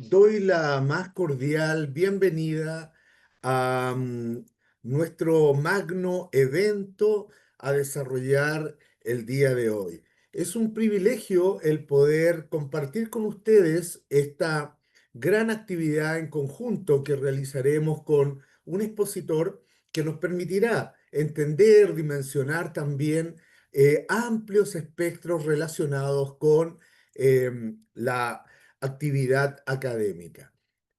Doy la más cordial bienvenida a nuestro magno evento a desarrollar el día de hoy. Es un privilegio el poder compartir con ustedes esta gran actividad en conjunto que realizaremos con un expositor que nos permitirá entender, dimensionar también amplios espectros relacionados con la actividad académica.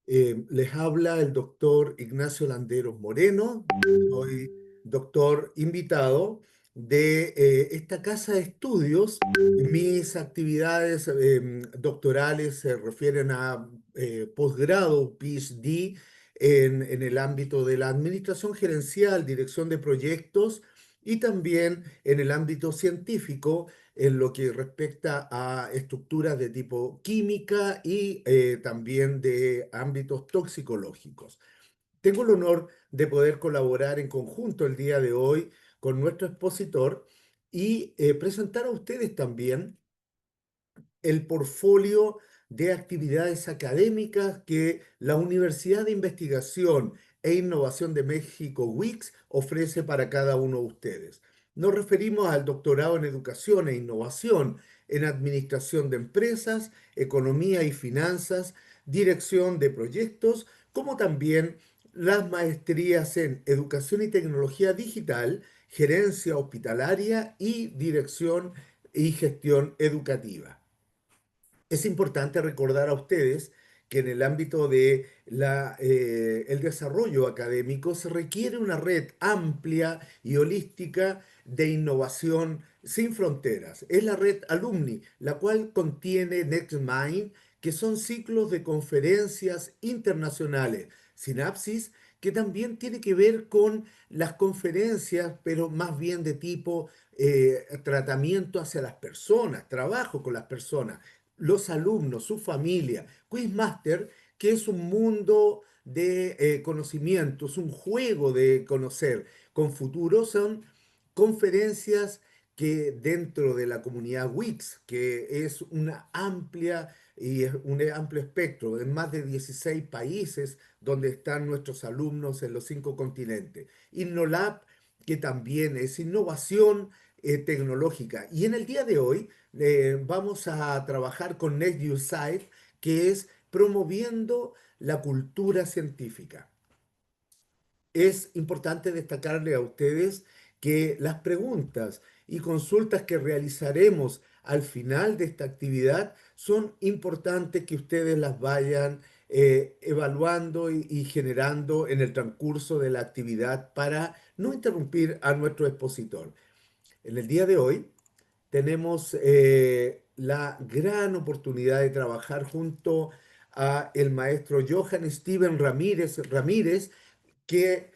Les habla el doctor Ignacio Landeros Moreno, soy doctor invitado de esta casa de estudios. Mis actividades doctorales se refieren a posgrado, PhD, en el ámbito de la administración gerencial, dirección de proyectos y también en el ámbito científico en lo que respecta a estructuras de tipo química y también de ámbitos toxicológicos. Tengo el honor de poder colaborar en conjunto el día de hoy con nuestro expositor y presentar a ustedes también el portfolio de actividades académicas que la Universidad de Investigación e Innovación de México, UICS, ofrece para cada uno de ustedes. Nos referimos al doctorado en Educación e Innovación, en Administración de Empresas, Economía y Finanzas, Dirección de Proyectos, como también las maestrías en Educación y Tecnología Digital, Gerencia Hospitalaria y Dirección y Gestión Educativa. Es importante recordar a ustedes que en el ámbito de el desarrollo académico se requiere una red amplia y holística de innovación sin fronteras. Es la red Alumni, la cual contiene NextMind, que son ciclos de conferencias internacionales. Synapsis, que también tiene que ver con las conferencias, pero más bien de tipo tratamiento hacia las personas, trabajo con las personas, los alumnos, su familia. Quizmaster, que es un mundo de conocimientos, un juego de conocer con futuro, son conferencias que dentro de la comunidad Wix, que es una amplia y es un amplio espectro, en más de 16 países donde están nuestros alumnos en los 5 continentes. InnoLab, que también es innovación tecnológica. Y en el día de hoy vamos a trabajar con NetUSite, que es promoviendo la cultura científica. Es importante destacarle a ustedes que las preguntas y consultas que realizaremos al final de esta actividad son importantes que ustedes las vayan evaluando y generando en el transcurso de la actividad para no interrumpir a nuestro expositor. En el día de hoy tenemos la gran oportunidad de trabajar junto a el maestro Johann Steven Ramírez, que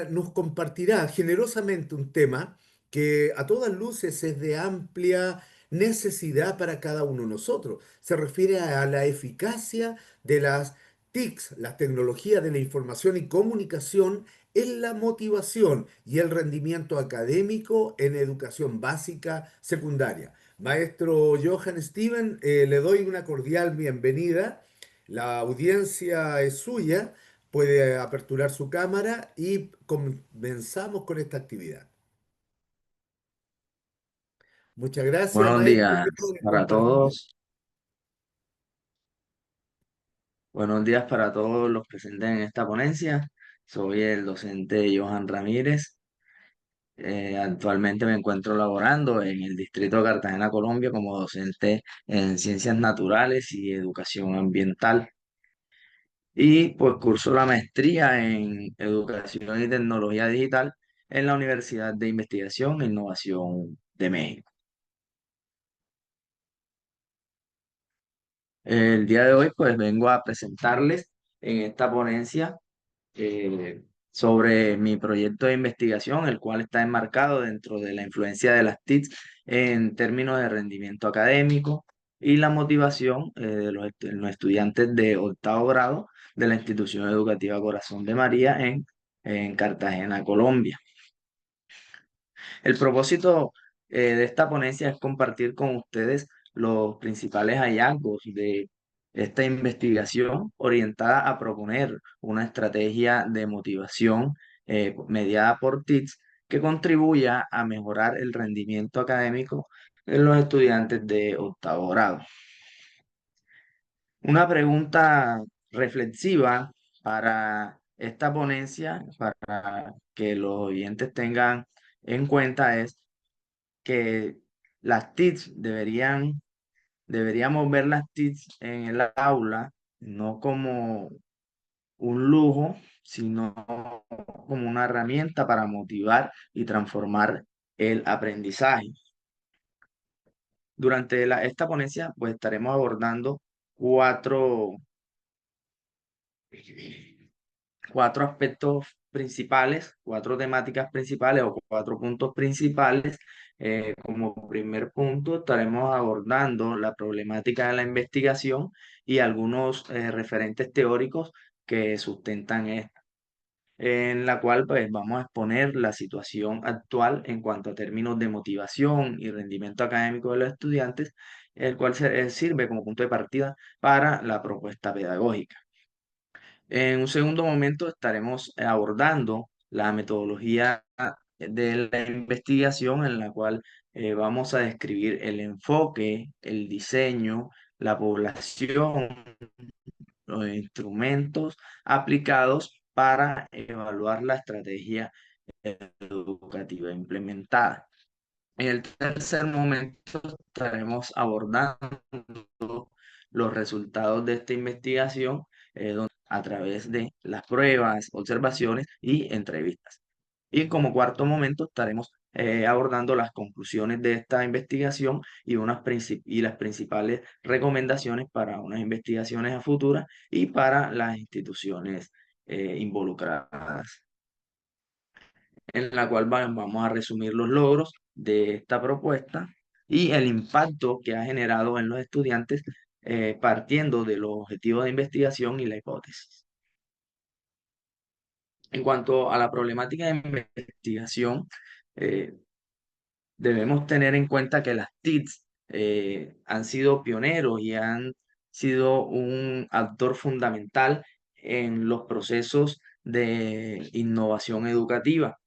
nos compartirá generosamente un tema que a todas luces es de amplia necesidad para cada uno de nosotros. Se refiere a la eficacia de las TICs, las tecnologías de la información y comunicación, en la motivación y el rendimiento académico en educación básica secundaria. Maestro Johann Steven, le doy una cordial bienvenida. La audiencia es suya, puede aperturar su cámara y comenzamos con esta actividad. Muchas gracias, Buenos maestro. días ¿Qué puede para compartir? todos. Buenos días para todos los presentes en esta ponencia. Soy el docente Johan Ramírez. Actualmente me encuentro laborando en el distrito de Cartagena, Colombia, como docente en ciencias naturales y educación ambiental. Y pues curso la maestría en educación y tecnología digital en la Universidad de Investigación e Innovación de México. El día de hoy pues vengo a presentarles en esta ponencia eh, sobre mi proyecto de investigación, el cual está enmarcado dentro de la influencia de las TICs en términos de rendimiento académico y la motivación de los estudiantes de octavo grado de la institución educativa Corazón de María en Cartagena, Colombia. El propósito de esta ponencia es compartir con ustedes los principales hallazgos de esta investigación orientada a proponer una estrategia de motivación mediada por TICS que contribuya a mejorar el rendimiento académico de los estudiantes de octavo grado. Una pregunta reflexiva para esta ponencia, para que los oyentes tengan en cuenta es que las TICs deberíamos ver las TICs en el aula no como un lujo, sino como una herramienta para motivar y transformar el aprendizaje. Durante esta ponencia, pues estaremos abordando cuatro, cuatro aspectos principales, cuatro temáticas principales o cuatro puntos principales. Como primer punto, estaremos abordando la problemática de la investigación y algunos referentes teóricos que sustentan esta, en la cual pues vamos a exponer la situación actual en cuanto a términos de motivación y rendimiento académico de los estudiantes, el cual sirve como punto de partida para la propuesta pedagógica. En un segundo momento estaremos abordando la metodología de la investigación en la cual vamos a describir el enfoque, el diseño, la población, los instrumentos aplicados para evaluar la estrategia educativa implementada. En el tercer momento estaremos abordando los resultados de esta investigación a través de las pruebas, observaciones y entrevistas. Y como cuarto momento estaremos abordando las conclusiones de esta investigación y, y las principales recomendaciones para unas investigaciones a futuras y para las instituciones involucradas. en la cual vamos a resumir los logros de esta propuesta y el impacto que ha generado en los estudiantes, partiendo de los objetivos de investigación y la hipótesis. En cuanto a la problemática de investigación, eh, debemos tener en cuenta que las TICs han sido pioneros y han sido un actor fundamental en los procesos de innovación educativa,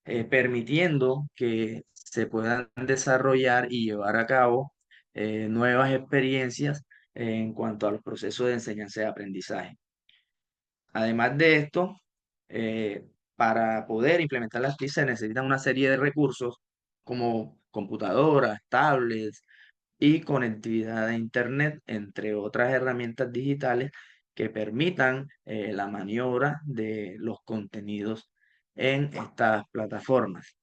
permitiendo que se puedan desarrollar y llevar a cabo nuevas experiencias en cuanto a los procesos de enseñanza y aprendizaje. Además de esto, eh, para poder implementar las TIC se necesitan una serie de recursos como computadoras, tablets y conectividad a Internet, entre otras herramientas digitales que permitan la maniobra de los contenidos en estas plataformas.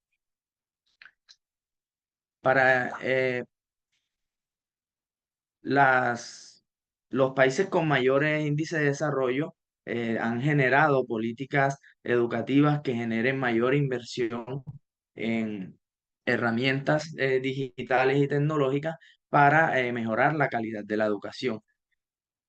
Para Las, los países con mayores índices de desarrollo han generado políticas educativas que generen mayor inversión en herramientas digitales y tecnológicas para mejorar la calidad de la educación.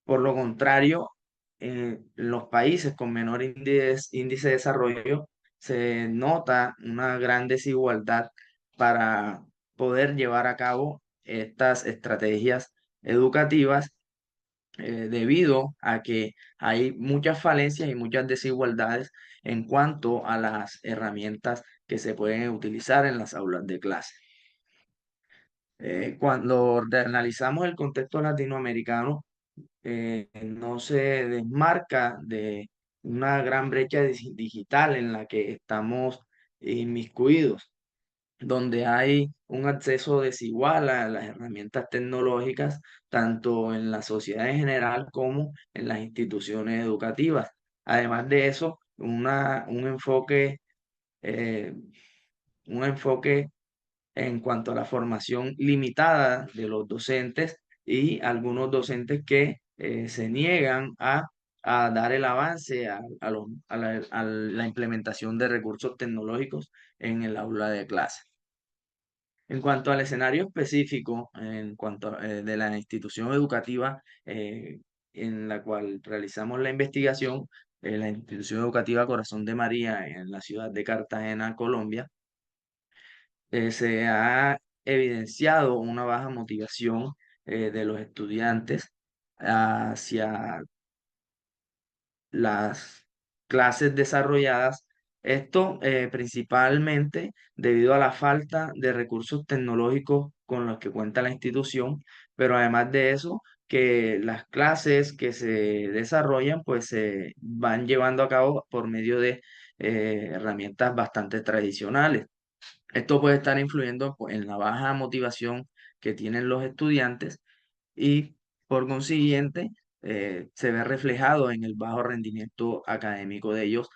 Por lo contrario, en los países con menor índice de desarrollo se nota una gran desigualdad para poder llevar a cabo estas estrategias educativas, debido a que hay muchas falencias y muchas desigualdades en cuanto a las herramientas que se pueden utilizar en las aulas de clase. Cuando analizamos el contexto latinoamericano, no se desmarca de una gran brecha digital en la que estamos inmiscuidos, donde hay un acceso desigual a las herramientas tecnológicas, tanto en la sociedad en general como en las instituciones educativas. Además de eso, eh, un enfoque en cuanto a la formación limitada de los docentes y algunos docentes que se niegan a dar el avance a la implementación de recursos tecnológicos en el aula de clase. En cuanto al escenario específico, en cuanto de la institución educativa en la cual realizamos la investigación, la institución educativa Corazón de María en la ciudad de Cartagena, Colombia, se ha evidenciado una baja motivación de los estudiantes hacia las clases desarrolladas. Esto principalmente debido a la falta de recursos tecnológicos con los que cuenta la institución, pero además de eso, que las clases que se desarrollan pues se van llevando a cabo por medio de herramientas bastante tradicionales. Esto puede estar influyendo pues, en la baja motivación que tienen los estudiantes y por consiguiente se ve reflejado en el bajo rendimiento académico de ellos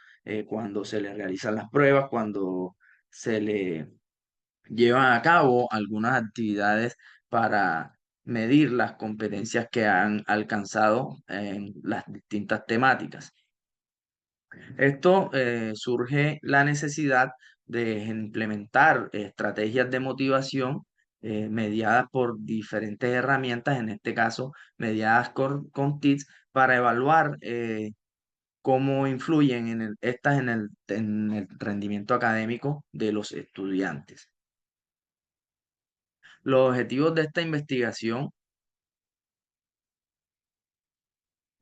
cuando se les realizan las pruebas, cuando se le llevan a cabo algunas actividades para medir las competencias que han alcanzado en las distintas temáticas. Esto surge la necesidad de implementar estrategias de motivación mediadas por diferentes herramientas, en este caso mediadas con TICS, para evaluar cómo influyen estas en el rendimiento académico de los estudiantes. Los objetivos de esta investigación,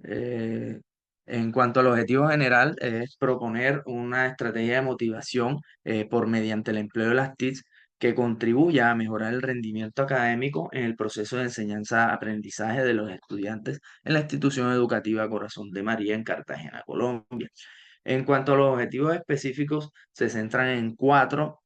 Eh, en cuanto al objetivo general, es proponer una estrategia de motivación por mediante el empleo de las TICs que contribuya a mejorar el rendimiento académico en el proceso de enseñanza-aprendizaje de los estudiantes en la institución educativa Corazón de María en Cartagena, Colombia. En cuanto a los objetivos específicos, se centran en cuatro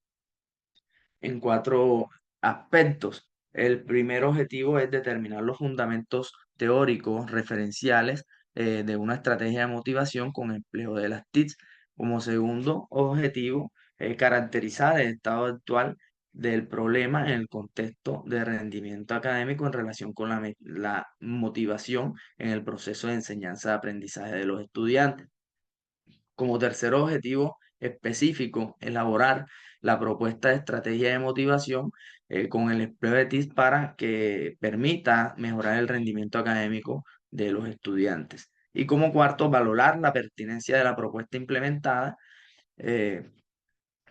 aspectos. El primer objetivo es determinar los fundamentos teóricos referenciales de una estrategia de motivación con empleo de las TICs. Como segundo objetivo, caracterizar el estado actual del problema en el contexto de rendimiento académico en relación con la motivación en el proceso de enseñanza-aprendizaje de los estudiantes. Como tercer objetivo, específico, elaborar la propuesta de estrategia de motivación con el empleo de TIC para que permita mejorar el rendimiento académico de los estudiantes. Y como cuarto, valorar la pertinencia de la propuesta implementada eh,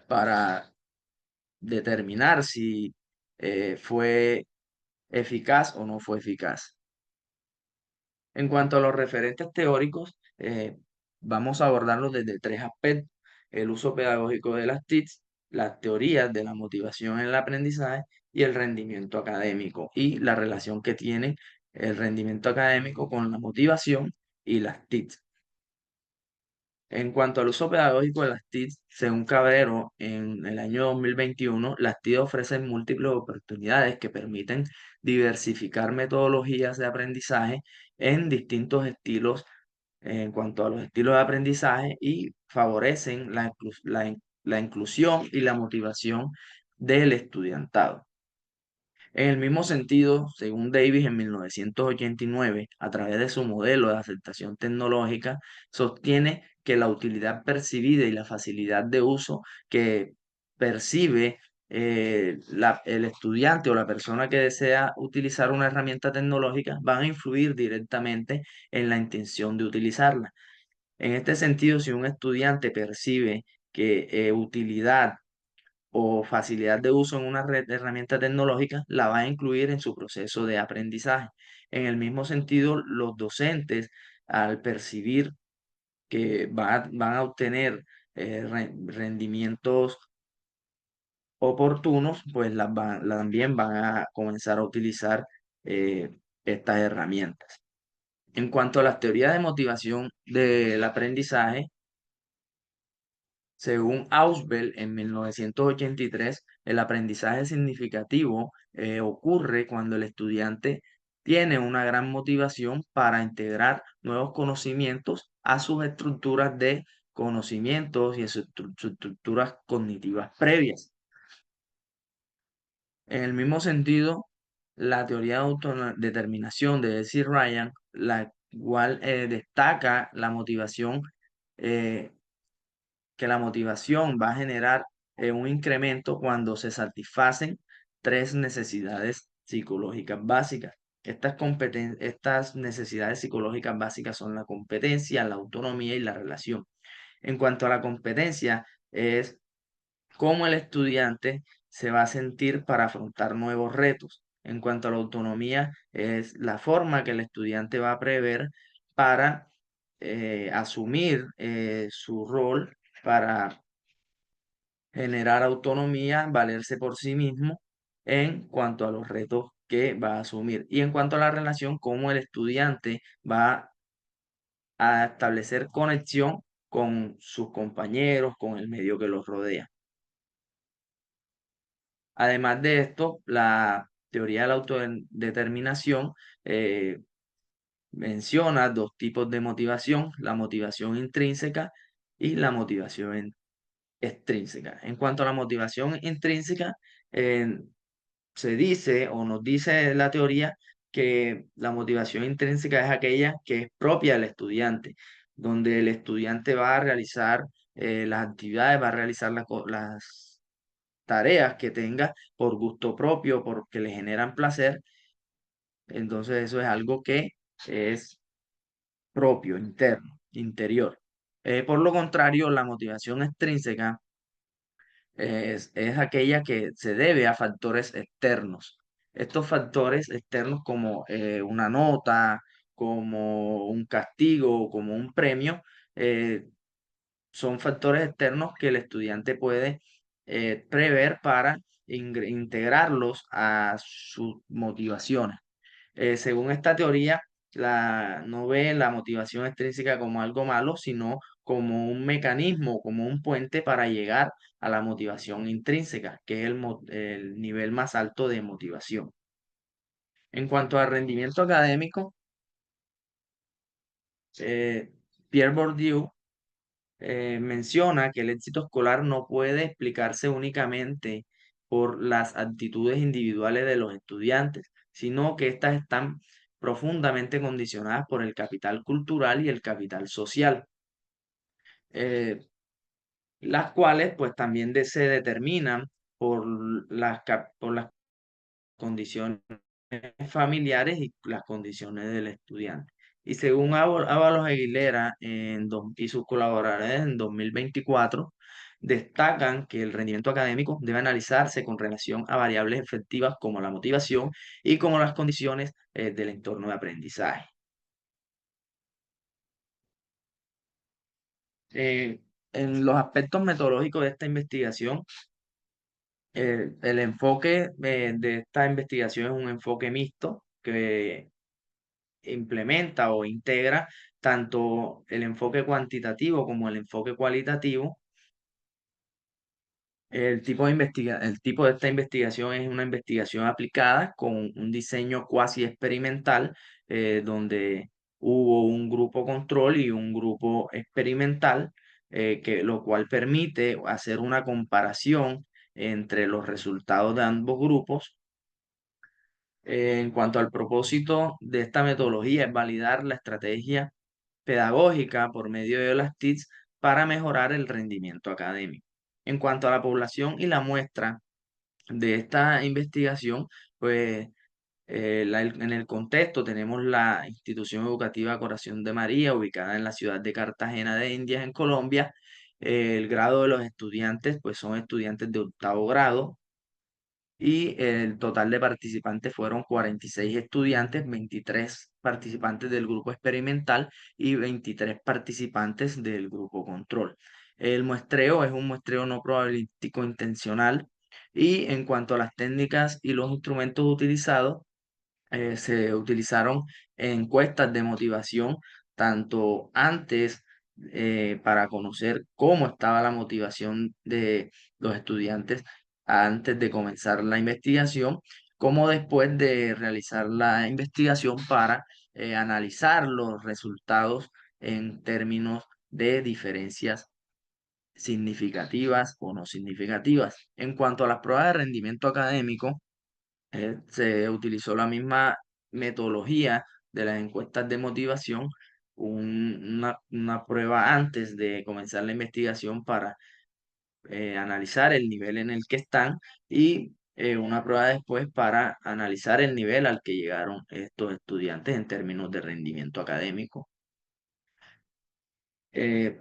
para determinar si fue eficaz o no fue eficaz. En cuanto a los referentes teóricos, vamos a abordarlos desde tres aspectos: el uso pedagógico de las TICs, las teorías de la motivación en el aprendizaje y el rendimiento académico, y la relación que tiene el rendimiento académico con la motivación y las TICs. En cuanto al uso pedagógico de las TICs, según Cabrero, en el año 2021, las TIC ofrecen múltiples oportunidades que permiten diversificar metodologías de aprendizaje en distintos estilos en cuanto a los estilos de aprendizaje y favorecen la inclusión y la motivación del estudiantado. En el mismo sentido, según Davis en 1989, a través de su modelo de aceptación tecnológica, sostiene que la utilidad percibida y la facilidad de uso que percibe el estudiante o la persona que desea utilizar una herramienta tecnológica van a influir directamente en la intención de utilizarla. En este sentido, si un estudiante percibe que utilidad o facilidad de uso en una herramienta tecnológica, la va a incluir en su proceso de aprendizaje. En el mismo sentido, los docentes, al percibir que van a obtener rendimientos oportunos, pues también van a comenzar a utilizar eh, estas herramientas. En cuanto a las teorías de motivación del aprendizaje, según Ausubel, en 1983, el aprendizaje significativo ocurre cuando el estudiante tiene una gran motivación para integrar nuevos conocimientos a sus estructuras de conocimientos y a sus estructuras cognitivas previas. En el mismo sentido, la teoría de autodeterminación de C. Ryan, la cual destaca la motivación eh, que la motivación va a generar un incremento cuando se satisfacen tres necesidades psicológicas básicas. Estas necesidades psicológicas básicas son la competencia, la autonomía y la relación. En cuanto a la competencia, es cómo el estudiante se va a sentir para afrontar nuevos retos. En cuanto a la autonomía, es la forma que el estudiante va a prever para asumir su rol, para generar autonomía, valerse por sí mismo en cuanto a los retos que va a asumir. Y en cuanto a la relación, cómo el estudiante va a establecer conexión con sus compañeros, con el medio que los rodea. Además de esto, la teoría de la autodeterminación menciona dos tipos de motivación: la motivación intrínseca y la motivación extrínseca. En cuanto a la motivación intrínseca, eh, se dice o nos dice la teoría que la motivación intrínseca es aquella que es propia del estudiante, donde el estudiante va a realizar las actividades, va a realizar las tareas que tenga por gusto propio, porque le generan placer. Entonces eso es algo que es propio, interno, interior. Por lo contrario, la motivación extrínseca es aquella que se debe a factores externos. Estos factores externos como una nota, como un castigo, como un premio, eh, son factores externos que el estudiante puede prever para integrarlos a sus motivaciones. Según esta teoría, no ve la motivación extrínseca como algo malo, sino como un mecanismo, como un puente para llegar a la motivación intrínseca, que es el nivel más alto de motivación. En cuanto al rendimiento académico, eh, Pierre Bourdieu menciona que el éxito escolar no puede explicarse únicamente por las actitudes individuales de los estudiantes, sino que éstas están profundamente condicionadas por el capital cultural y el capital social. Eh, las cuales pues también se determinan por por las condiciones familiares y las condiciones del estudiante. Y según Ábalos Aguilera y sus colaboradores en 2024, destacan que el rendimiento académico debe analizarse con relación a variables efectivas como la motivación y como las condiciones del entorno de aprendizaje. Eh, en los aspectos metodológicos de esta investigación, el enfoque de esta investigación es un enfoque mixto que implementa o integra tanto el enfoque cuantitativo como el enfoque cualitativo. El tipo de esta investigación es una investigación aplicada con un diseño cuasi experimental, donde hubo un grupo control y un grupo experimental, lo cual permite hacer una comparación entre los resultados de ambos grupos. En cuanto al propósito de esta metodología, es validar la estrategia pedagógica por medio de las TICs para mejorar el rendimiento académico. En cuanto a la población y la muestra de esta investigación, pues en el contexto tenemos la institución educativa Corazón de María, ubicada en la ciudad de Cartagena de Indias, en Colombia. El grado de los estudiantes, pues son estudiantes de octavo grado, y el total de participantes fueron 46 estudiantes, 23 participantes del grupo experimental y 23 participantes del grupo control. El muestreo es un muestreo no probabilístico intencional, y en cuanto a las técnicas y los instrumentos utilizados, se utilizaron encuestas de motivación tanto antes, para conocer cómo estaba la motivación de los estudiantes antes de comenzar la investigación, como después de realizar la investigación para analizar los resultados en términos de diferencias significativas o no significativas. En cuanto a las pruebas de rendimiento académico, se utilizó la misma metodología de las encuestas de motivación, una prueba antes de comenzar la investigación para analizar el nivel en el que están, y una prueba después para analizar el nivel al que llegaron estos estudiantes en términos de rendimiento académico.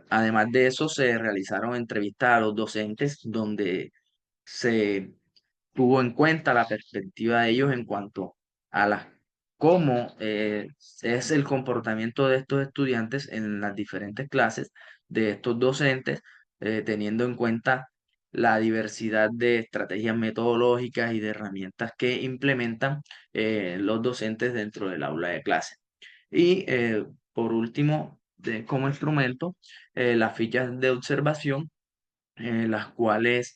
Además de eso, se realizaron entrevistas a los docentes donde se tuvo en cuenta la perspectiva de ellos en cuanto a cómo es el comportamiento de estos estudiantes en las diferentes clases de estos docentes, teniendo en cuenta la diversidad de estrategias metodológicas y de herramientas que implementan los docentes dentro del aula de clase. Y por último, como instrumento, las fichas de observación, las cuales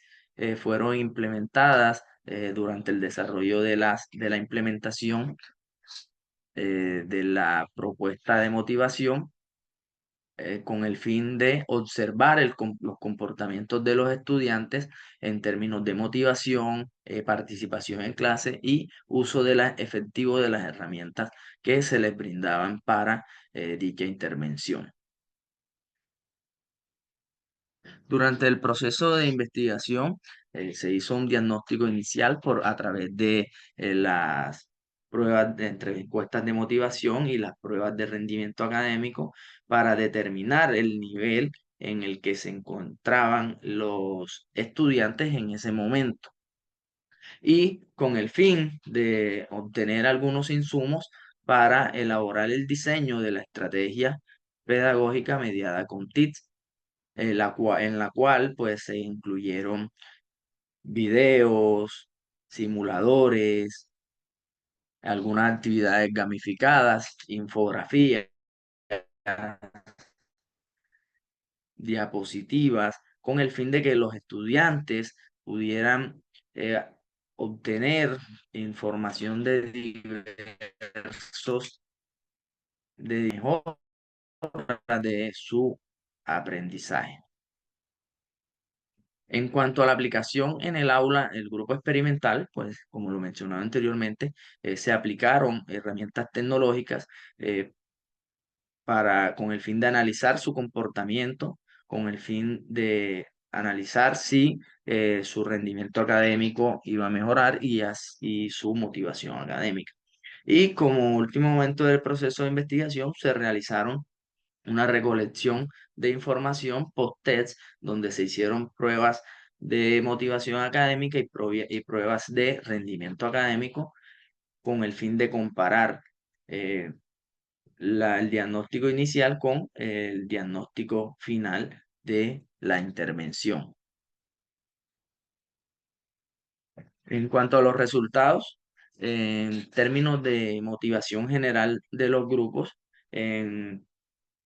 fueron implementadas durante el desarrollo de la implementación de la propuesta de motivación, con el fin de observar los comportamientos de los estudiantes en términos de motivación, participación en clase y uso efectivo de las herramientas que se les brindaban para dicha intervención. Durante el proceso de investigación, se hizo un diagnóstico inicial a través de las pruebas entre encuestas de motivación y las pruebas de rendimiento académico para determinar el nivel en el que se encontraban los estudiantes en ese momento, y con el fin de obtener algunos insumos para elaborar el diseño de la estrategia pedagógica mediada con TICS, en la cual pues se incluyeron videos, simuladores, algunas actividades gamificadas, infografías, diapositivas, con el fin de que los estudiantes pudieran eh, obtener información de mejora de su aprendizaje. En cuanto a la aplicación en el aula, el grupo experimental, pues como lo mencionaba anteriormente, se aplicaron herramientas tecnológicas con el fin de analizar su comportamiento, con el fin de analizar si su rendimiento académico iba a mejorar y su motivación académica. Y como último momento del proceso de investigación, se realizaron una recolección de información post-test donde se hicieron pruebas de motivación académica y pruebas de rendimiento académico con el fin de comparar eh, el diagnóstico inicial con el diagnóstico final de la intervención. En cuanto a los resultados, en términos de motivación general de los grupos, en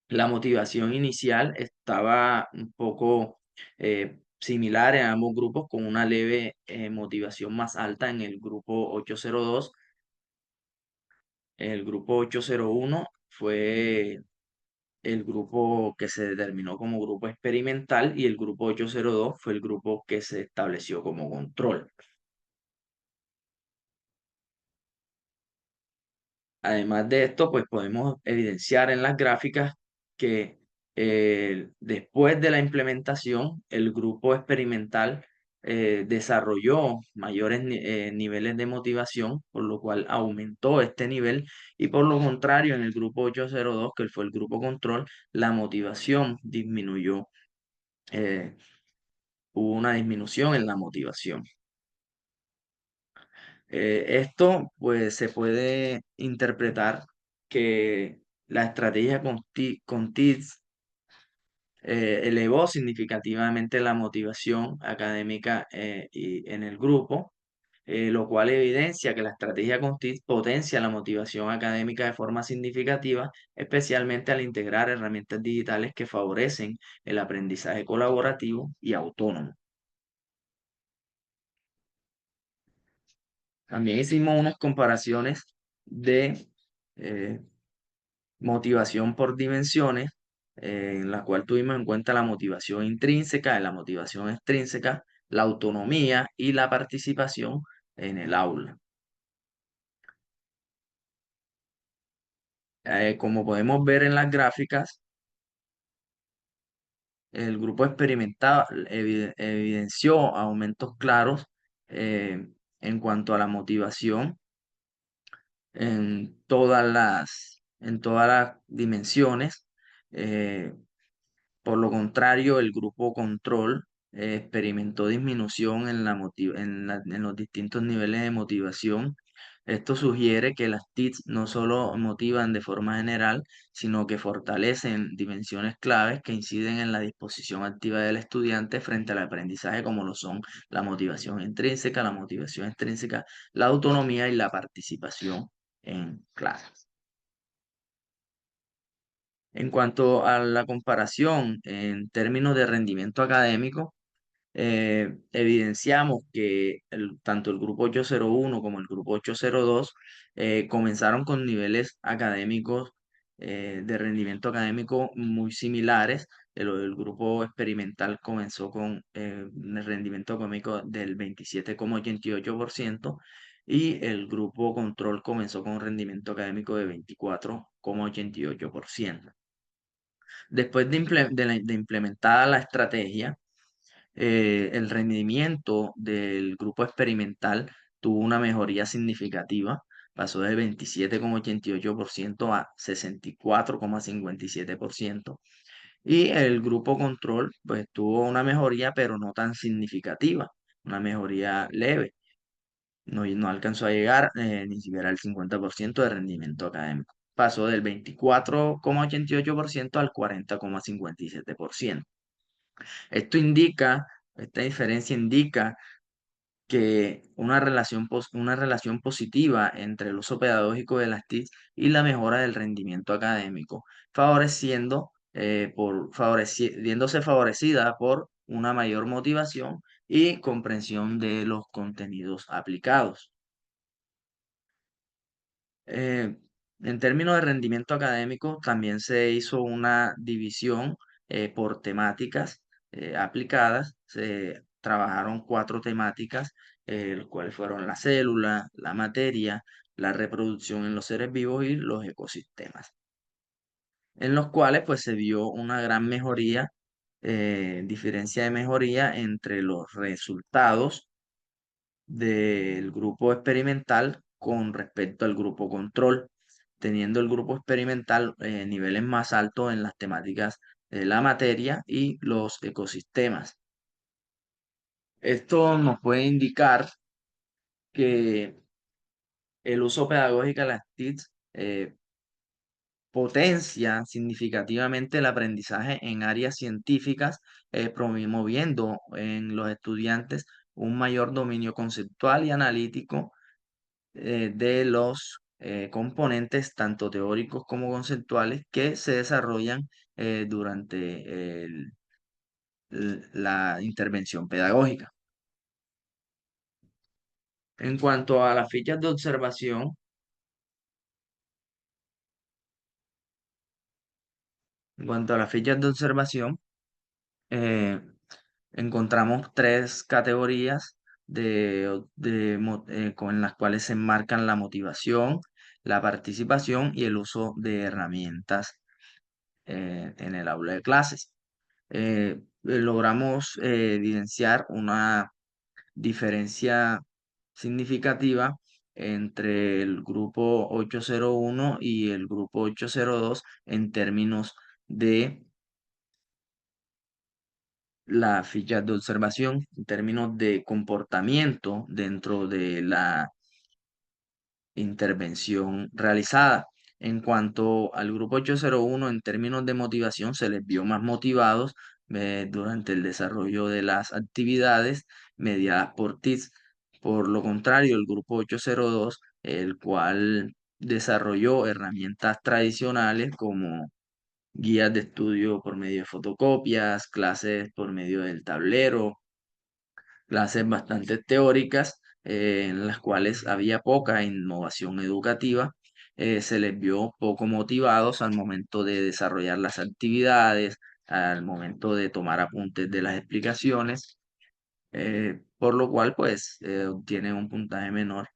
la motivación inicial estaba un poco similar en ambos grupos, con una leve motivación más alta en el grupo 802. El grupo 801 fue el grupo que se determinó como grupo experimental y el grupo 802 fue el grupo que se estableció como control. Además de esto, pues podemos evidenciar en las gráficas que después de la implementación, el grupo experimental desarrolló mayores niveles de motivación, por lo cual aumentó este nivel, y por lo contrario, en el grupo 802, que fue el grupo control, la motivación disminuyó. eh, Hubo una disminución en la motivación. Esto pues se puede interpretar que la estrategia con TIDS elevó significativamente la motivación académica en el grupo, lo cual evidencia que la estrategia con TIDS potencia la motivación académica de forma significativa, especialmente al integrar herramientas digitales que favorecen el aprendizaje colaborativo y autónomo. También hicimos unas comparaciones de eh, motivación por dimensiones, en la cual tuvimos en cuenta la motivación intrínseca, la motivación extrínseca, la autonomía y la participación en el aula. Como podemos ver en las gráficas, el grupo experimentado evidenció aumentos claros eh, en cuanto a la motivación en todas las dimensiones. Eh, Por lo contrario, el grupo control experimentó disminución en los distintos niveles de motivación. Esto sugiere que las TICs no solo motivan de forma general, sino que fortalecen dimensiones claves que inciden en la disposición activa del estudiante frente al aprendizaje, como lo son la motivación intrínseca, la motivación extrínseca, la autonomía y la participación en clases. En cuanto a la comparación en términos de rendimiento académico, evidenciamos que tanto el grupo 801 como el grupo 802 comenzaron con niveles académicos de rendimiento académico muy similares. El grupo experimental comenzó con un rendimiento académico del 27,88% y el grupo control comenzó con un rendimiento académico de 24,88%. Después de implementada la estrategia, el rendimiento del grupo experimental tuvo una mejoría significativa, pasó de 27,88% a 64,57%. Y el grupo control, pues tuvo una mejoría, pero no tan significativa, una mejoría leve. No alcanzó a llegar ni siquiera al 50% de rendimiento académico. Pasó del 24,88% al 40,57%. Esto indica, esta diferencia indica que una relación positiva entre el uso pedagógico de las TIC y la mejora del rendimiento académico, viéndose favorecida por una mayor motivación y comprensión de los contenidos aplicados. Eh, en términos de rendimiento académico, también se hizo una división por temáticas aplicadas. Se trabajaron 4 temáticas, las cuales fueron la célula, la materia, la reproducción en los seres vivos y los ecosistemas, en los cuales pues se vio una gran mejoría diferencia de mejoría entre los resultados del grupo experimental con respecto al grupo control, teniendo el grupo experimental niveles más altos en las temáticas de la materia y los ecosistemas. Esto nos puede indicar que el uso pedagógico de las TICs potencia significativamente el aprendizaje en áreas científicas, promoviendo en los estudiantes un mayor dominio conceptual y analítico de los componentes, tanto teóricos como conceptuales, que se desarrollan durante la intervención pedagógica. En cuanto a las fichas de observación, en cuanto a las fichas de observación, eh, encontramos tres categorías con las cuales se enmarcan la motivación, la participación y el uso de herramientas en el aula de clases. Logramos evidenciar una diferencia significativa entre el grupo 801 y el grupo 802 en términos de las fichas de observación, en términos de comportamiento dentro de la intervención realizada. En cuanto al grupo 801, en términos de motivación, se les vio más motivados durante el desarrollo de las actividades mediadas por TICS. Por lo contrario, el grupo 802, el cual desarrolló herramientas tradicionales como guías de estudio por medio de fotocopias, clases por medio del tablero, clases bastante teóricas, en las cuales había poca innovación educativa. Se les vio poco motivados al momento de desarrollar las actividades, al momento de tomar apuntes de las explicaciones, por lo cual pues obtiene un puntaje menor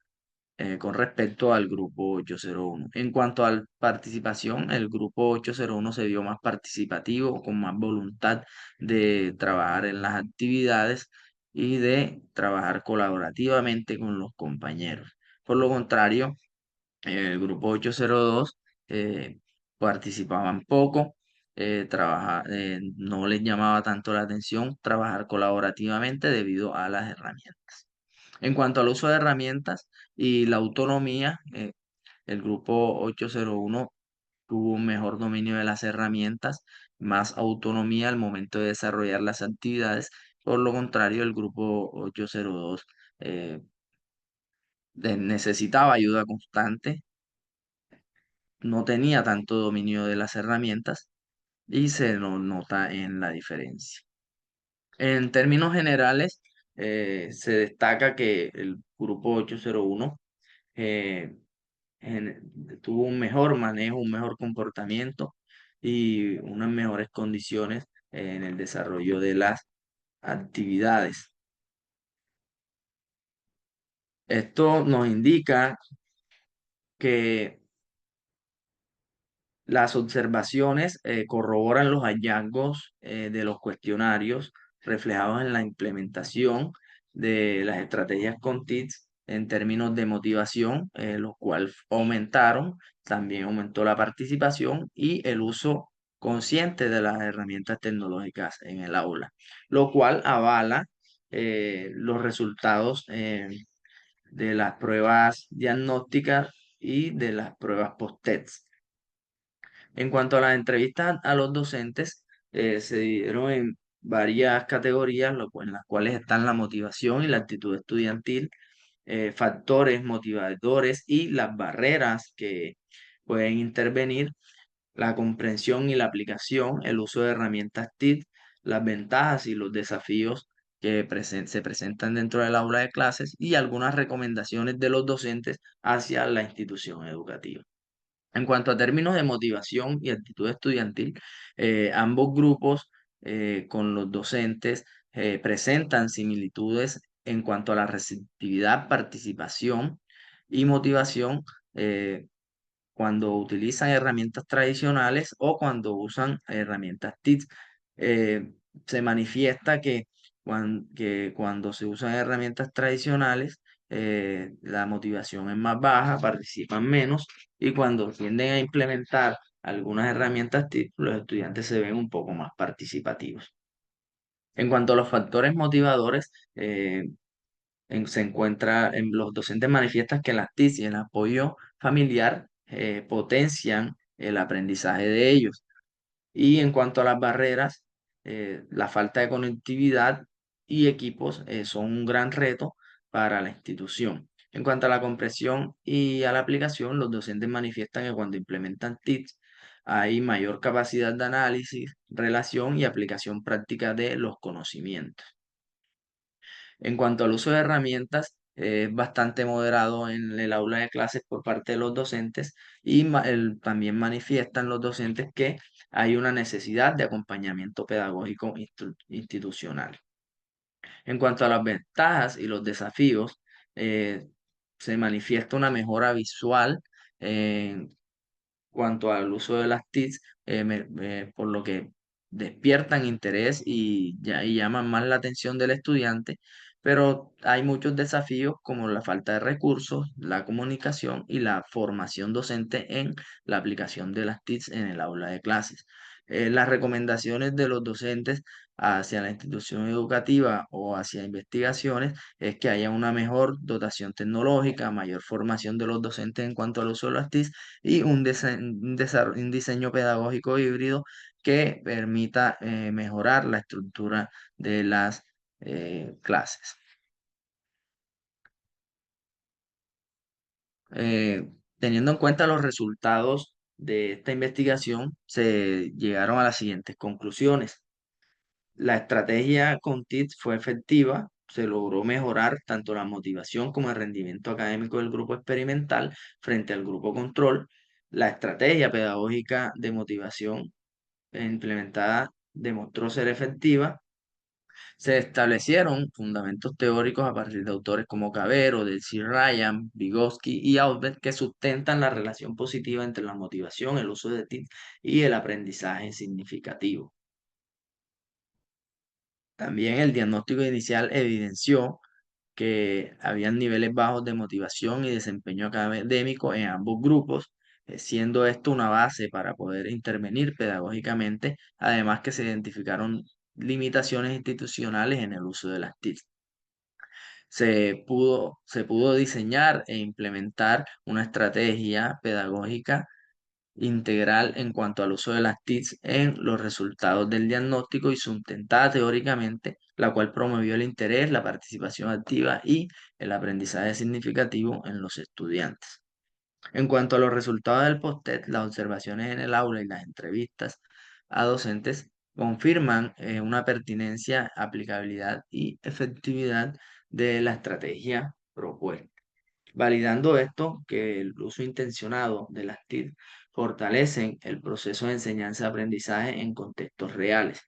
con respecto al grupo 801. En cuanto a la participación, el grupo 801 se vio más participativo, con más voluntad de trabajar en las actividades y de trabajar colaborativamente con los compañeros. Por lo contrario, el grupo 802 participaban poco, no les llamaba tanto la atención trabajar colaborativamente debido a las herramientas. En cuanto al uso de herramientas y la autonomía, el grupo 801 tuvo un mejor dominio de las herramientas, más autonomía al momento de desarrollar las actividades. Por lo contrario, el grupo 802 eh, necesitaba ayuda constante, no tenía tanto dominio de las herramientas y se nota en la diferencia. En términos generales, se destaca que el grupo 801 eh, tuvo un mejor manejo, un mejor comportamiento y unas mejores condiciones en el desarrollo de las actividades. Esto nos indica que las observaciones corroboran los hallazgos de los cuestionarios reflejados en la implementación de las estrategias con TICS en términos de motivación, los cuales aumentaron, también aumentó la participación y el uso consciente de las herramientas tecnológicas en el aula, lo cual avala los resultados de las pruebas diagnósticas y de las pruebas post-TEST. En cuanto a las entrevistas a los docentes, se dividieron en varias categorías, en las cuales están la motivación y la actitud estudiantil, factores motivadores y las barreras que pueden intervenir, la comprensión y la aplicación, el uso de herramientas TIC, las ventajas y los desafíos que se presentan dentro del aula de clases y algunas recomendaciones de los docentes hacia la institución educativa. En cuanto a términos de motivación y actitud estudiantil, ambos grupos con los docentes presentan similitudes en cuanto a la receptividad, participación y motivación cuando utilizan herramientas tradicionales o cuando usan herramientas TIC. se manifiesta que cuando se usan herramientas tradicionales, la motivación es más baja, participan menos, y cuando tienden a implementar algunas herramientas TIC, los estudiantes se ven un poco más participativos. En cuanto a los factores motivadores, se encuentra en los docentes manifiestan que las TIC y el apoyo familiar potencian el aprendizaje de ellos. Y en cuanto a las barreras, la falta de conectividad y equipos son un gran reto para la institución. En cuanto a la comprensión y a la aplicación, los docentes manifiestan que cuando implementan TICs hay mayor capacidad de análisis, relación y aplicación práctica de los conocimientos. En cuanto al uso de herramientas, es bastante moderado en el aula de clases por parte de los docentes y también manifiestan los docentes que hay una necesidad de acompañamiento pedagógico institucional. En cuanto a las ventajas y los desafíos, eh, se manifiesta una mejora visual cuanto al uso de las TICs, por lo que despiertan interés y llaman más la atención del estudiante, pero hay muchos desafíos como la falta de recursos, la comunicación y la formación docente en la aplicación de las TICs en el aula de clases. Las recomendaciones de los docentes hacia la institución educativa o hacia investigaciones es que haya una mejor dotación tecnológica, mayor formación de los docentes en cuanto al uso de las TICs y un diseño pedagógico híbrido que permita mejorar la estructura de las clases. Eh, Teniendo en cuenta los resultados de esta investigación, se llegaron a las siguientes conclusiones. La estrategia con TIC fue efectiva, se logró mejorar tanto la motivación como el rendimiento académico del grupo experimental frente al grupo control. La estrategia pedagógica de motivación implementada demostró ser efectiva. Se establecieron fundamentos teóricos a partir de autores como Cavero, Delcy Ryan, Vygotsky y Albert que sustentan la relación positiva entre la motivación, el uso de TIC y el aprendizaje significativo. También el diagnóstico inicial evidenció que habían niveles bajos de motivación y desempeño académico en ambos grupos, siendo esto una base para poder intervenir pedagógicamente, además que se identificaron limitaciones institucionales en el uso de las TIC. Se pudo diseñar e implementar una estrategia pedagógica integral en cuanto al uso de las TICs en los resultados del diagnóstico y sustentada teóricamente, la cual promovió el interés, la participación activa y el aprendizaje significativo en los estudiantes. En cuanto a los resultados del post-TED, las observaciones en el aula y las entrevistas a docentes confirman una pertinencia, aplicabilidad y efectividad de la estrategia propuesta. Validando esto, que el uso intencionado de las TIC fortalecen el proceso de enseñanza-aprendizaje en contextos reales.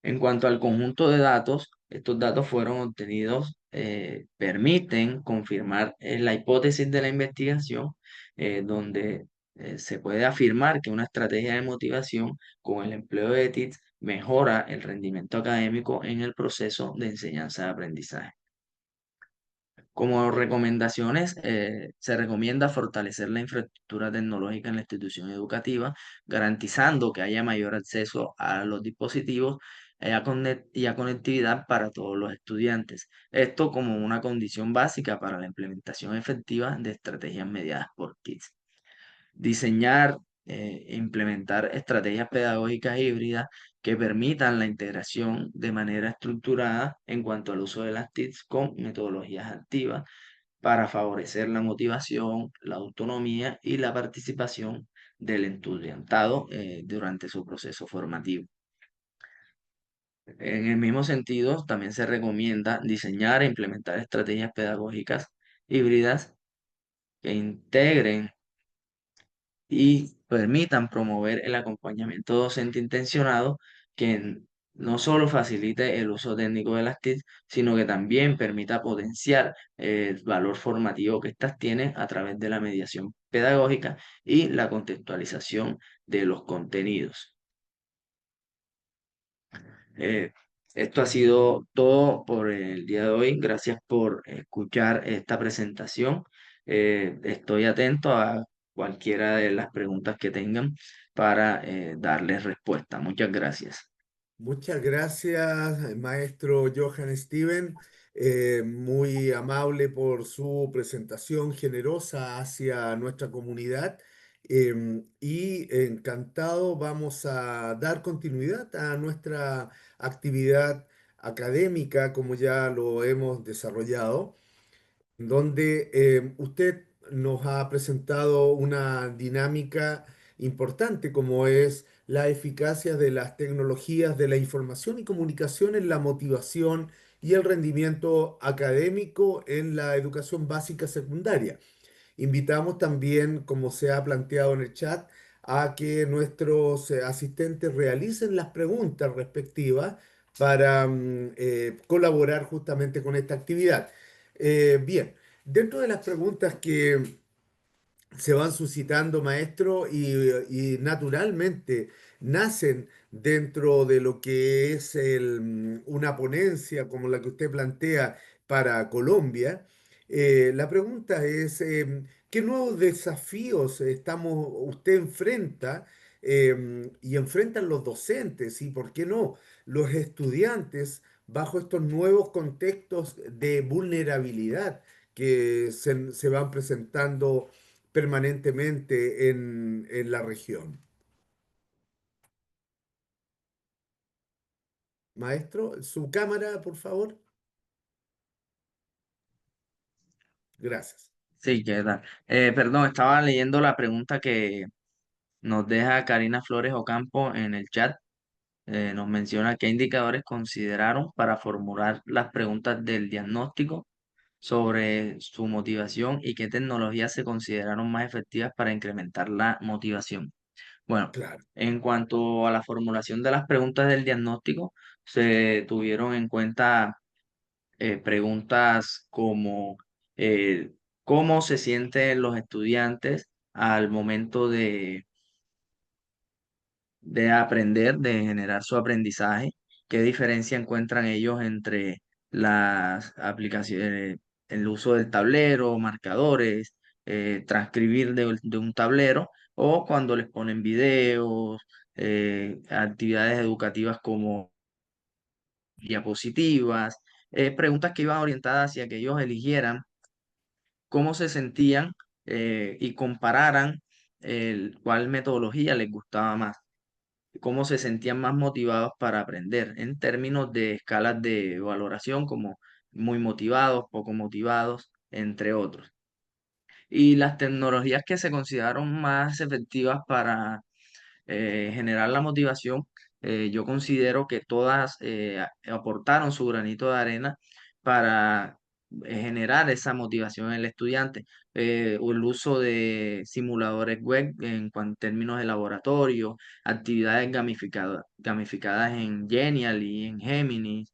En cuanto al conjunto de datos, estos datos fueron obtenidos, permiten confirmar la hipótesis de la investigación, donde se puede afirmar que una estrategia de motivación con el empleo de TIC mejora el rendimiento académico en el proceso de enseñanza-aprendizaje. Como recomendaciones, se recomienda fortalecer la infraestructura tecnológica en la institución educativa, garantizando que haya mayor acceso a los dispositivos y a conectividad para todos los estudiantes. Esto como una condición básica para la implementación efectiva de estrategias mediadas por TICS. Diseñar e implementar estrategias pedagógicas híbridas que permitan la integración de manera estructurada en cuanto al uso de las TICs con metodologías activas para favorecer la motivación, la autonomía y la participación del estudiantado durante su proceso formativo. En el mismo sentido, también se recomienda diseñar e implementar estrategias pedagógicas híbridas que integren y permitan promover el acompañamiento docente intencionado que no solo facilite el uso técnico de las TIC, sino que también permita potenciar el valor formativo que éstas tienen a través de la mediación pedagógica y la contextualización de los contenidos. Eh, Esto ha sido todo por el día de hoy. Gracias por escuchar esta presentación. Estoy atento a cualquiera de las preguntas que tengan para darles respuesta. Muchas gracias. Muchas gracias, maestro Johann Steven, muy amable por su presentación generosa hacia nuestra comunidad y encantado vamos a dar continuidad a nuestra actividad académica como ya lo hemos desarrollado donde usted nos ha presentado una dinámica importante como es la eficacia de las tecnologías de la información y comunicación en la motivación y el rendimiento académico en la educación básica secundaria. Invitamos también, como se ha planteado en el chat, a que nuestros asistentes realicen las preguntas respectivas para colaborar justamente con esta actividad. Bien, dentro de las preguntas que se van suscitando, maestro, y naturalmente nacen dentro de lo que es una ponencia como la que usted plantea para Colombia. La pregunta es, ¿qué nuevos desafíos usted enfrenta y enfrentan los docentes y, por qué no, los estudiantes bajo estos nuevos contextos de vulnerabilidad que se van presentando permanentemente en la región? Maestro, su cámara, por favor. Gracias. Sí, ¿qué tal? Perdón, estaba leyendo la pregunta que nos deja Karina Flores Ocampo en el chat. Nos menciona qué indicadores consideraron para formular las preguntas del diagnóstico sobre su motivación y qué tecnologías se consideraron más efectivas para incrementar la motivación. Bueno, Claro, en cuanto a la formulación de las preguntas del diagnóstico, se tuvieron en cuenta preguntas como eh, cómo se sienten los estudiantes al momento de aprender, de generar su aprendizaje, qué diferencia encuentran ellos entre las aplicaciones, el uso del tablero, marcadores, transcribir de un tablero, o cuando les ponen videos, actividades educativas como diapositivas, preguntas que iban orientadas hacia que ellos eligieran cómo se sentían y compararan cuál metodología les gustaba más, cómo se sentían más motivados para aprender en términos de escalas de valoración como muy motivados, poco motivados, entre otros. Y las tecnologías que se consideraron más efectivas para generar la motivación, yo considero que todas aportaron su granito de arena para generar esa motivación en el estudiante. O el uso de simuladores web en términos de laboratorio, actividades gamificadas en Genial y en Gemini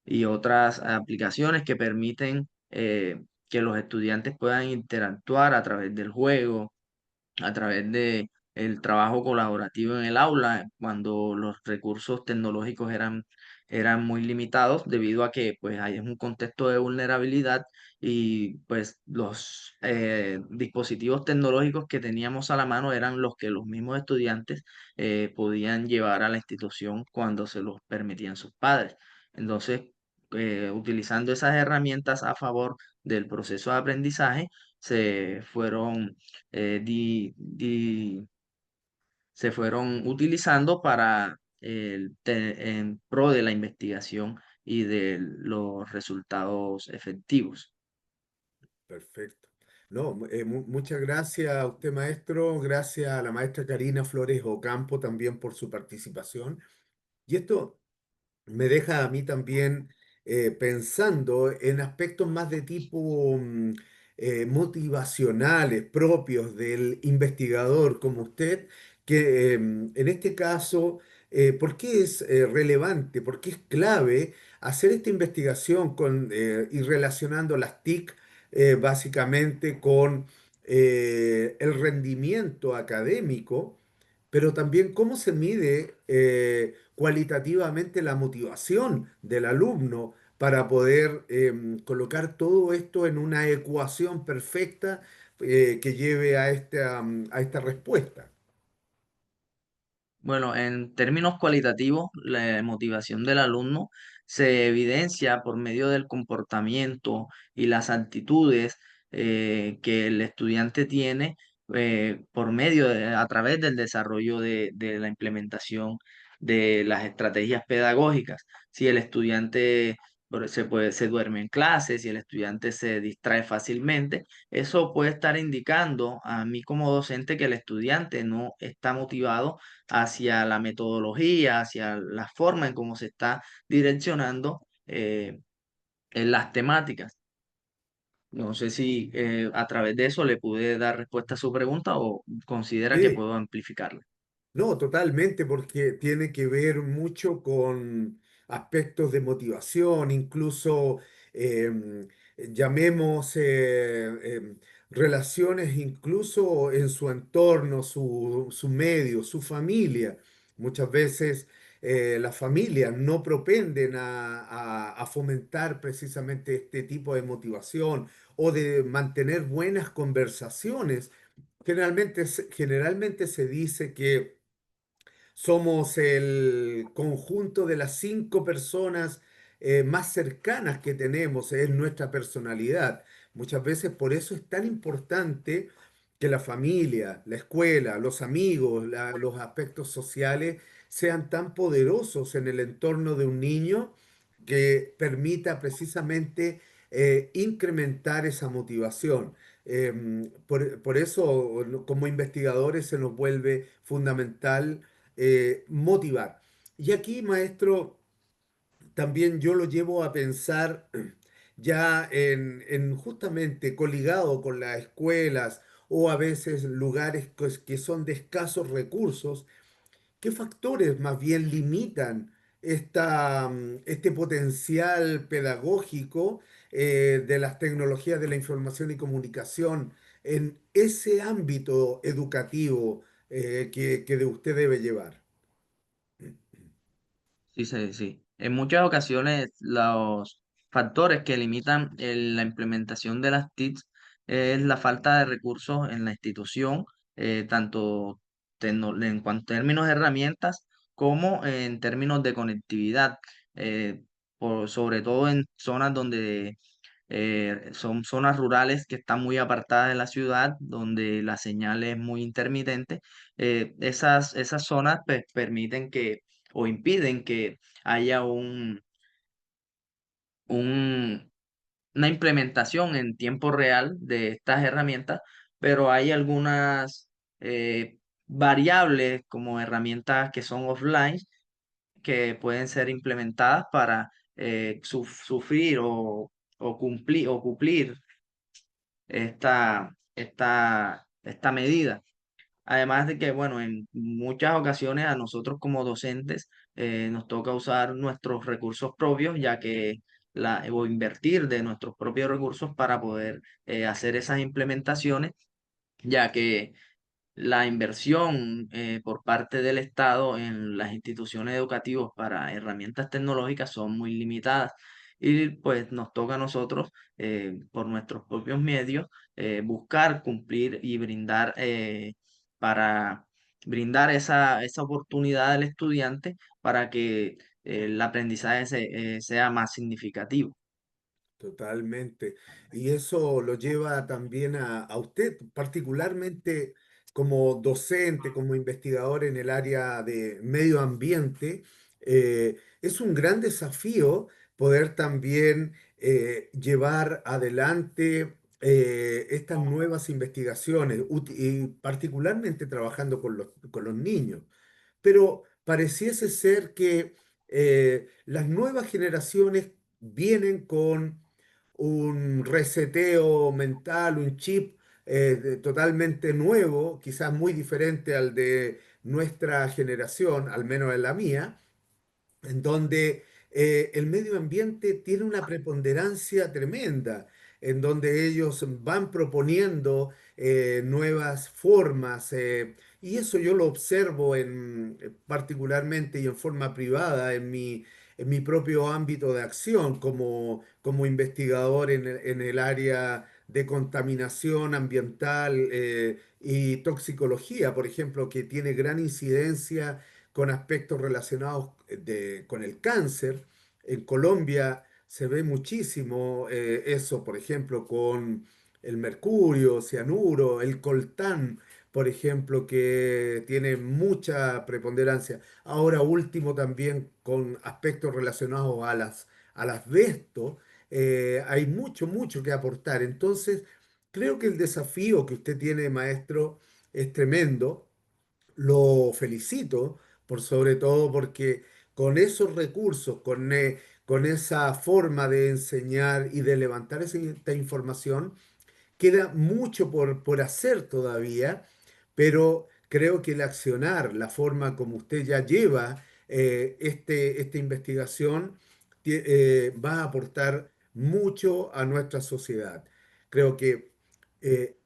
y otras aplicaciones que permiten que los estudiantes puedan interactuar a través del juego, a través de el trabajo colaborativo en el aula, cuando los recursos tecnológicos eran muy limitados debido a que pues hay un contexto de vulnerabilidad y pues los dispositivos tecnológicos que teníamos a la mano eran los que los mismos estudiantes podían llevar a la institución cuando se los permitían sus padres. Entonces, utilizando esas herramientas a favor del proceso de aprendizaje, se fueron se fueron utilizando para en pro de la investigación y de los resultados efectivos. perfecto. No, muchas gracias a usted, maestro. Gracias a la maestra Karina Flores Ocampo también por su participación. Y esto me deja a mí también pensando en aspectos más de tipo motivacionales propios del investigador como usted, que en este caso, ¿por qué es relevante, por qué es clave hacer esta investigación y relacionando las TIC básicamente con el rendimiento académico? pero también cómo se mide cualitativamente la motivación del alumno para poder colocar todo esto en una ecuación perfecta que lleve a esta respuesta. Bueno, en términos cualitativos, la motivación del alumno se evidencia por medio del comportamiento y las actitudes que el estudiante tiene a través del desarrollo de la implementación de las estrategias pedagógicas. Si el estudiante se duerme en clase, si el estudiante se distrae fácilmente, eso puede estar indicando a mí como docente que el estudiante no está motivado hacia la metodología, hacia la forma en cómo se está direccionando en las temáticas. No sé si a través de eso le pude dar respuesta a su pregunta o considera que Sí, puedo amplificarla. no, totalmente, porque tiene que ver mucho con aspectos de motivación, incluso llamemos relaciones incluso en su entorno, su medio, su familia. Muchas veces las familias no propenden a fomentar precisamente este tipo de motivación o de mantener buenas conversaciones. Generalmente se dice que somos el conjunto de las 5 personas más cercanas que tenemos, es nuestra personalidad. Muchas veces por eso es tan importante que la familia, la escuela, los amigos, los aspectos sociales sean tan poderosos en el entorno de un niño que permita precisamente incrementar esa motivación. Por eso, como investigadores, se nos vuelve fundamental motivar. Y aquí, maestro, también yo lo llevo a pensar ya en justamente coligado con las escuelas o a veces lugares que son de escasos recursos. ¿Qué factores más bien limitan este potencial pedagógico de las tecnologías de la información y comunicación en ese ámbito educativo que de usted debe llevar? Sí, sí, sí. En muchas ocasiones los factores que limitan la implementación de las TICs es la falta de recursos en la institución, tanto en cuanto a términos de herramientas como en términos de conectividad, eh, sobre todo en zonas donde son zonas rurales que están muy apartadas de la ciudad, donde la señal es muy intermitente. Esas zonas pues, permiten que o impiden que haya un- una implementación en tiempo real de estas herramientas, pero hay algunas variables como herramientas que son offline que pueden ser implementadas para sufrir o cumplir esta medida. Además de que, bueno, en muchas ocasiones a nosotros como docentes nos toca usar nuestros recursos propios, ya que o invertir de nuestros propios recursos para poder hacer esas implementaciones, ya que la inversión por parte del Estado en las instituciones educativas para herramientas tecnológicas son muy limitadas y pues nos toca a nosotros por nuestros propios medios buscar, cumplir y brindar para brindar esa oportunidad al estudiante para que el aprendizaje sea más significativo. Totalmente. Y eso lo lleva también a usted, particularmente como docente, como investigador en el área de medio ambiente. Es un gran desafío poder también llevar adelante estas nuevas investigaciones, y particularmente trabajando con los niños, pero pareciese ser que las nuevas generaciones vienen con un reseteo mental, un chip totalmente nuevo, quizás muy diferente al de nuestra generación, al menos en la mía, en donde el medio ambiente tiene una preponderancia tremenda, en donde ellos van proponiendo nuevas formas, Y eso yo lo observo particularmente y en forma privada en mi propio ámbito de acción como investigador en el área de contaminación ambiental y toxicología, por ejemplo, que tiene gran incidencia con aspectos relacionados con el cáncer. En Colombia se ve muchísimo eso, por ejemplo, con el mercurio, cianuro, el coltán, por ejemplo, que tiene mucha preponderancia. Ahora último también con aspectos relacionados al asbesto, hay mucho, mucho que aportar. Entonces, creo que el desafío que usted tiene, maestro, es tremendo. Lo felicito por sobre todo porque con esos recursos, con esa forma de enseñar y de levantar esta información, queda mucho por hacer todavía, pero creo que el accionar, la forma como usted ya lleva esta investigación, va a aportar mucho a nuestra sociedad. Creo que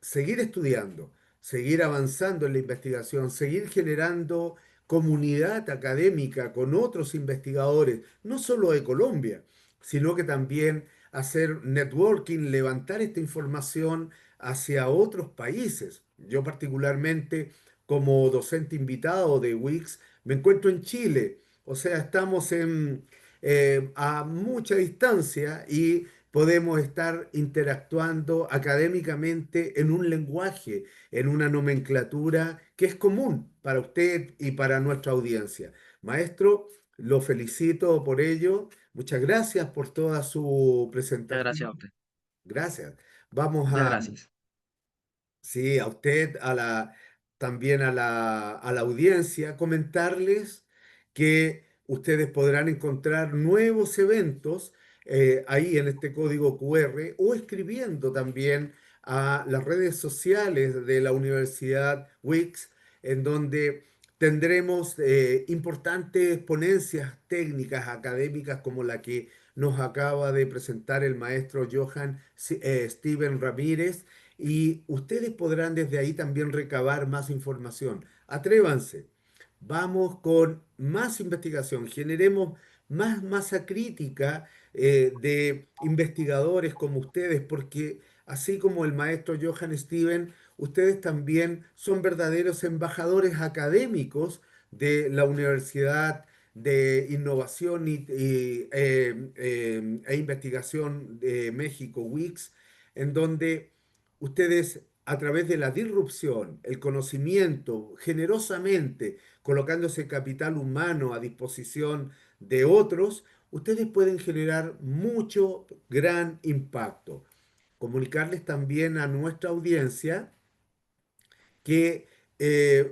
seguir estudiando, seguir avanzando en la investigación, seguir generando comunidad académica con otros investigadores, no solo de Colombia, sino que también hacer networking, levantar esta información hacia otros países. Yo particularmente, como docente invitado de Wix, me encuentro en Chile, o sea, estamos a mucha distancia y podemos estar interactuando académicamente en un lenguaje, en una nomenclatura que es común para usted y para nuestra audiencia. Maestro, lo felicito por ello. Muchas gracias por toda su Muchas gracias a presentación. usted. Gracias. Vamos Muchas a, gracias. sí, a usted, también a la audiencia, comentarles que ustedes podrán encontrar nuevos eventos ahí en este código QR o escribiendo también a las redes sociales de la Universidad Wix, en donde tendremos importantes ponencias técnicas académicas como la que nos acaba de presentar el maestro Steven Ramírez, y ustedes podrán desde ahí también recabar más información. Atrévanse, vamos con más investigación, generemos más masa crítica de investigadores como ustedes, porque así como el maestro Johann Steven, ustedes también son verdaderos embajadores académicos de la Universidad de Innovación e Investigación de México, WIX, en donde ustedes a través de la disrupción, el conocimiento, generosamente colocando ese capital humano a disposición de otros, ustedes pueden generar mucho, gran impacto. Comunicarles también a nuestra audiencia que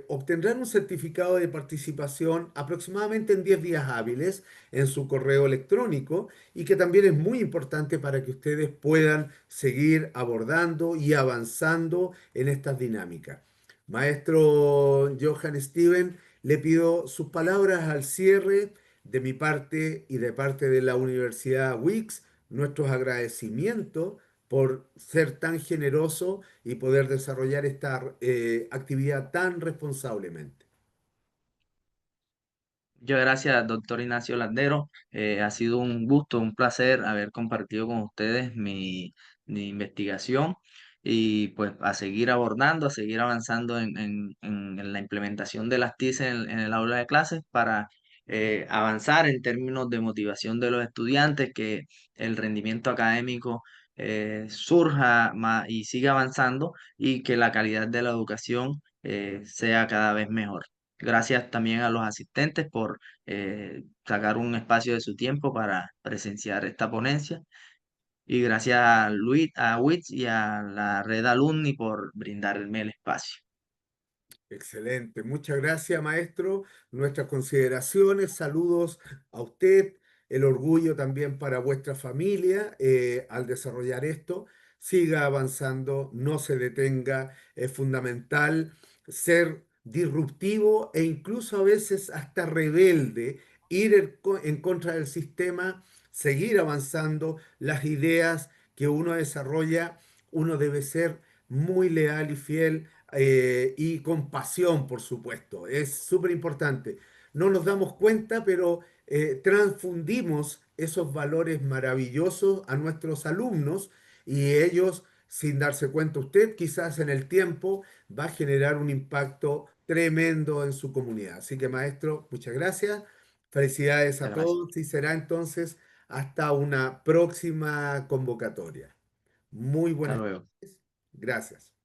obtendrán un certificado de participación aproximadamente en 10 días hábiles en su correo electrónico y que también es muy importante para que ustedes puedan seguir abordando y avanzando en estas dinámicas. Maestro Johann Steven, le pido sus palabras al cierre de mi parte y de parte de la Universidad Wix, nuestros agradecimientos por ser tan generoso y poder desarrollar esta actividad tan responsablemente. Muchas gracias, doctor Ignacio Landero. Ha sido un gusto, un placer haber compartido con ustedes mi investigación y pues a seguir abordando, a seguir avanzando en la implementación de las TIC en el aula de clases para avanzar en términos de motivación de los estudiantes, que el rendimiento académico surja y siga avanzando y que la calidad de la educación sea cada vez mejor. Gracias también a los asistentes por sacar un espacio de su tiempo para presenciar esta ponencia. Y gracias a Luis, a WITS y a la red Alumni por brindarme el espacio. Excelente. Muchas gracias, maestro. Nuestras consideraciones, saludos a usted, el orgullo también para vuestra familia al desarrollar esto. Siga avanzando, no se detenga. Es fundamental ser disruptivo e incluso a veces hasta rebelde, ir en contra del sistema, seguir avanzando. Las ideas que uno desarrolla, uno debe ser muy leal y fiel y con pasión, por supuesto. Es súper importante. No nos damos cuenta, pero transfundimos esos valores maravillosos a nuestros alumnos y ellos, sin darse cuenta usted, quizás en el tiempo va a generar un impacto tremendo en su comunidad. Así que, maestro, muchas gracias. Felicidades a Gracias. todos y será entonces hasta una próxima convocatoria. Muy Hasta buenas luego. tardes. Gracias.